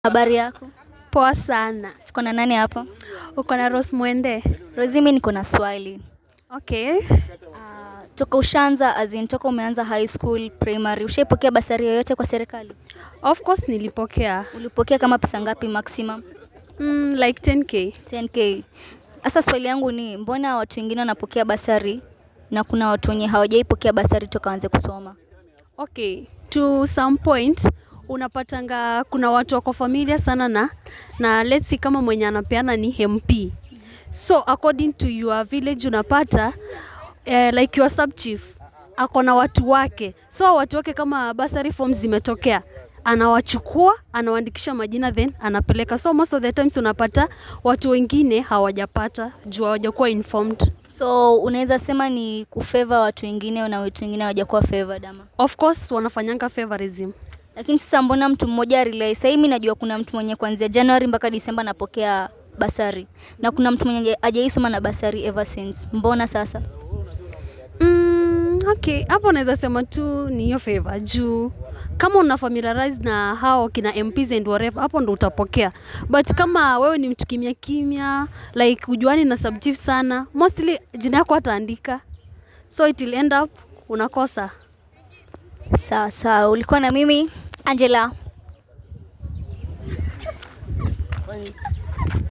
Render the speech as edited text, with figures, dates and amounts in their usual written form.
Habari yako? Poa sana. Tuko na nani hapa? Uko na Rose Mwende? Rosie, mimi niko na swali. Okay. Toka ushaanza toka umeanza high school, primary, ushaipokea basari yoyote kwa serikali? Of course nilipokea. Ulipokea kama pesa ngapi maximum? Like 10k. 10k. Sasa swali yangu ni mbona watu wengine wanapokea basari na kuna watu wenye hawajaipokea basari toka waanze kusoma? Okay. To some point unapatanga kuna watu wako familia sana na let's see kama mwenye anapeana ni MP. So according to your village unapata like your sub chief ako na watu wake. So watu wake kama basari forms zimetokea, anawachukua, anawaandikisha majina then anapeleka. So most of the times unapata watu wengine hawajapata juu hawajakuwa informed. So unaweza sema ni kufavor watu wengine na watu wengine hawajakuwa favored ama? Of course wanafanyanga favorism. Lakini sasa mbona mtu mmoja relay? Sasa mimi najua kuna mtu mwenye kuanzia January mpaka December anapokea basari na kuna mtu mwenye hajaisoma na basari ever since. Mbona sasa? Okay, hapo naweza sema tu ni hiyo favor juu kama una familiarize na hao kina MPs and whatever, hapo ndo utapokea. But kama wewe ni mtu kimya kimya, like ujuani na sub chief sana, mostly jina yako ataandika. So it will end up unakosa. Sawa, ulikuwa na mimi Angela.